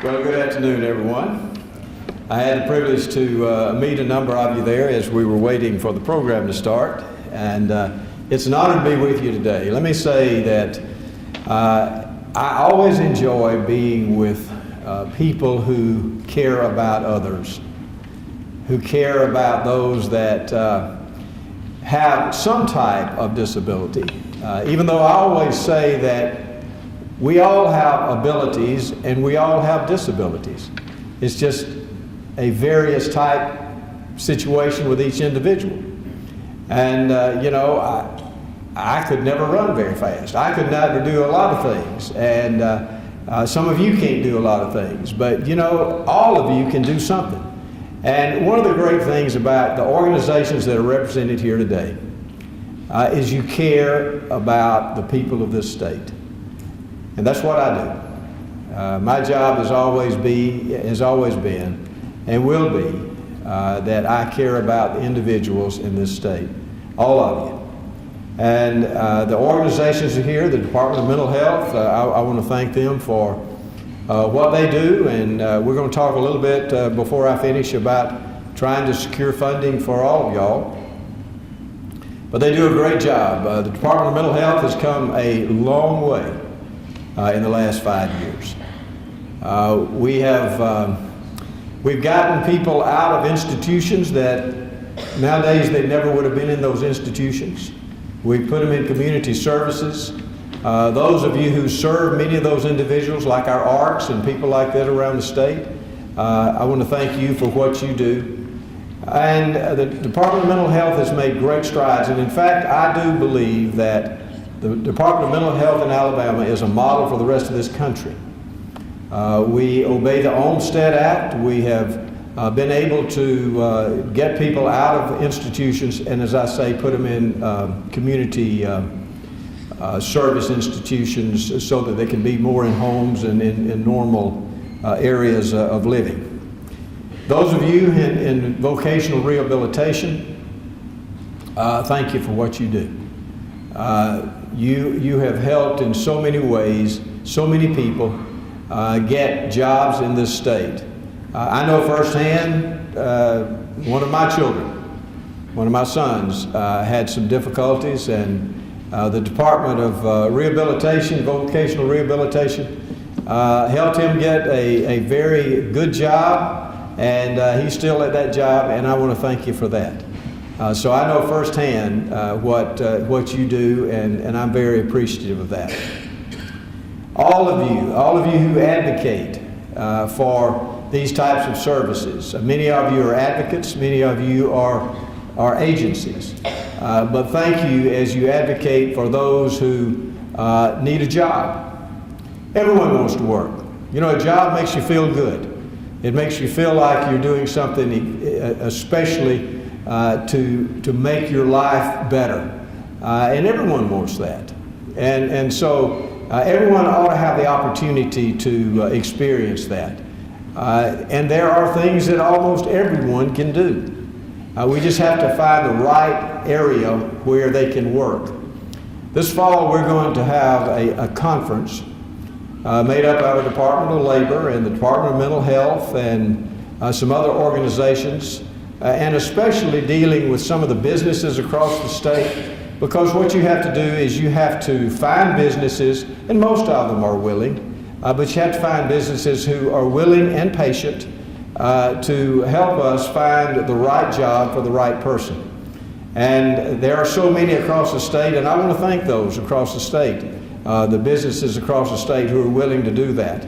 Well, good afternoon, everyone. I had the privilege to meet a number of you there as we were waiting for the program to start, and it's an honor to be with you today. Let me say that I always enjoy being with people who care about others, who care about those that have some type of disability. Even though I always say that we all have abilities and we all have disabilities. It's just a various type situation with each individual. And I could never run very fast. I could never do a lot of things. And some of you can't do a lot of things. But all of you can do something. And one of the great things about the organizations that are represented here today is you care about the people of this state. And that's what I do. My job has always been, and will be, that I care about the individuals in this state, all of you. And the organizations are here, the Department of Mental Health, I want to thank them for what they do, and we're going to talk a little bit before I finish about trying to secure funding for all of y'all. But they do a great job. The Department of Mental Health has come a long way in the last 5 years. We've gotten people out of institutions that nowadays they never would have been in those institutions. We've put them in community services. Those of you who serve many of those individuals, like our ARCs and people like that around the state, I want to thank you for what you do. And the Department of Mental Health has made great strides. And in fact, I do believe that the Department of Mental Health in Alabama is a model for the rest of this country. We obey the Olmstead Act. We have been able to get people out of institutions and, as I say, put them in community service institutions so that they can be more in homes and in normal areas of living. Those of you in vocational rehabilitation, thank you for what you do. You have helped in so many ways, so many people get jobs in this state. I know firsthand one of my children, one of my sons, had some difficulties, and the Department of Rehabilitation, Vocational Rehabilitation, helped him get a very good job, and he's still at that job, and I want to thank you for that. So I know firsthand what you do, and I'm very appreciative of that. All of you who advocate for these types of services. Many of you are advocates, many of you are agencies. But thank you as you advocate for those who need a job. Everyone wants to work. A job makes you feel good. It makes you feel like you're doing something especially to make your life better. And everyone wants that. And so everyone ought to have the opportunity to experience that. And there are things that almost everyone can do. We just have to find the right area where they can work. This fall we're going to have a conference made up out of the Department of Labor and the Department of Mental Health and some other organizations, and especially dealing with some of the businesses across the state, because what you have to do is you have to find businesses, and most of them are willing, but you have to find businesses who are willing and patient to help us find the right job for the right person. And there are so many across the state, and I want to thank those across the state, the businesses across the state who are willing to do that.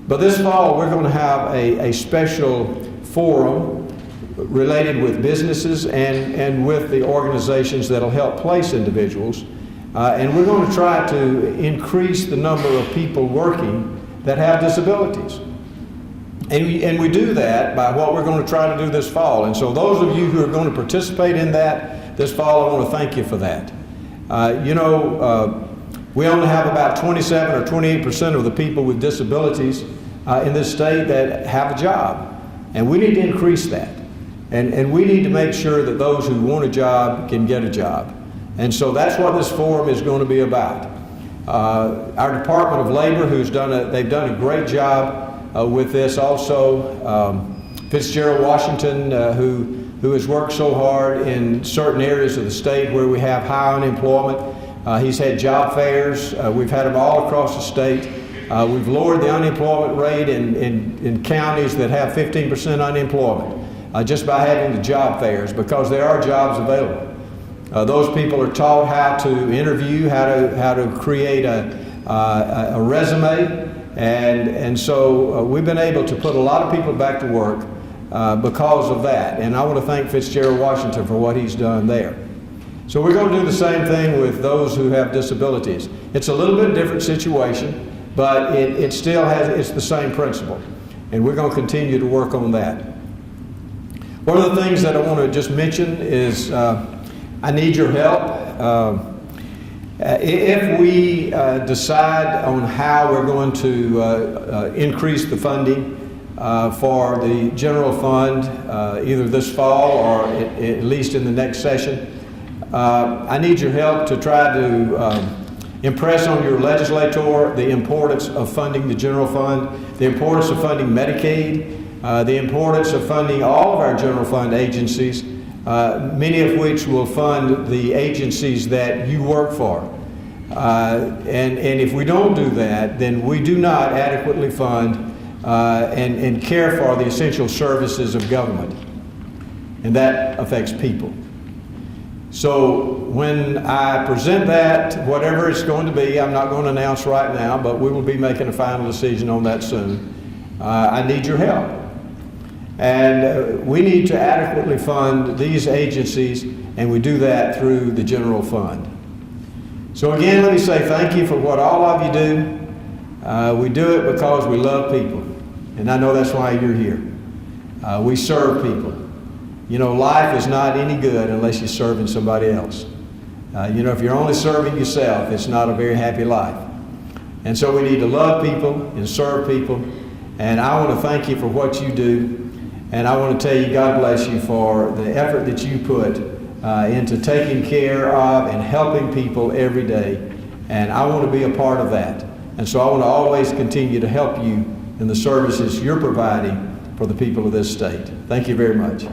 But this fall we're going to have a special forum related with businesses and with the organizations that will help place individuals. And we're going to try to increase the number of people working that have disabilities. And we do that by what we're going to try to do this fall. And so those of you who are going to participate in that this fall, I want to thank you for that. We only have about 27 or 28% of the people with disabilities in this state that have a job. And we need to increase that. And we need to make sure that those who want a job can get a job. And so that's what this forum is going to be about. Our Department of Labor, they've done a great job with this also. Fitzgerald Washington, who has worked so hard in certain areas of the state where we have high unemployment. He's had job fairs. We've had them all across the state. We've lowered the unemployment rate in counties that have 15% unemployment just by having the job fairs, because there are jobs available. Those people are taught how to interview, how to create a resume, and so we've been able to put a lot of people back to work because of that. And I want to thank Fitzgerald Washington for what he's done there. So we're going to do the same thing with those who have disabilities. It's a little bit different situation, but it still has, it's the same principle. And we're going to continue to work on that. One of the things that I want to just mention is I need your help. If we decide on how we're going to increase the funding for the general fund, either this fall or at least in the next session, I need your help to try to impress on your legislator the importance of funding the general fund, the importance of funding Medicaid, the importance of funding all of our general fund agencies, many of which will fund the agencies that you work for. And if we don't do that, then we do not adequately fund and care for the essential services of government. And that affects people. So when I present that, whatever it's going to be, I'm not going to announce right now, but we will be making a final decision on that soon. I need your help. And we need to adequately fund these agencies, and we do that through the general fund. So again, let me say thank you for what all of you do. We do it because we love people, and I know that's why you're here. We serve people. You know, life is not any good unless you're serving somebody else. You know, if you're only serving yourself, it's not a very happy life. And so we need to love people and serve people, and I want to thank you for what you do. And I want to tell you, God bless you for the effort that you put into taking care of and helping people every day. And I want to be a part of that. And so I want to always continue to help you in the services you're providing for the people of this state. Thank you very much.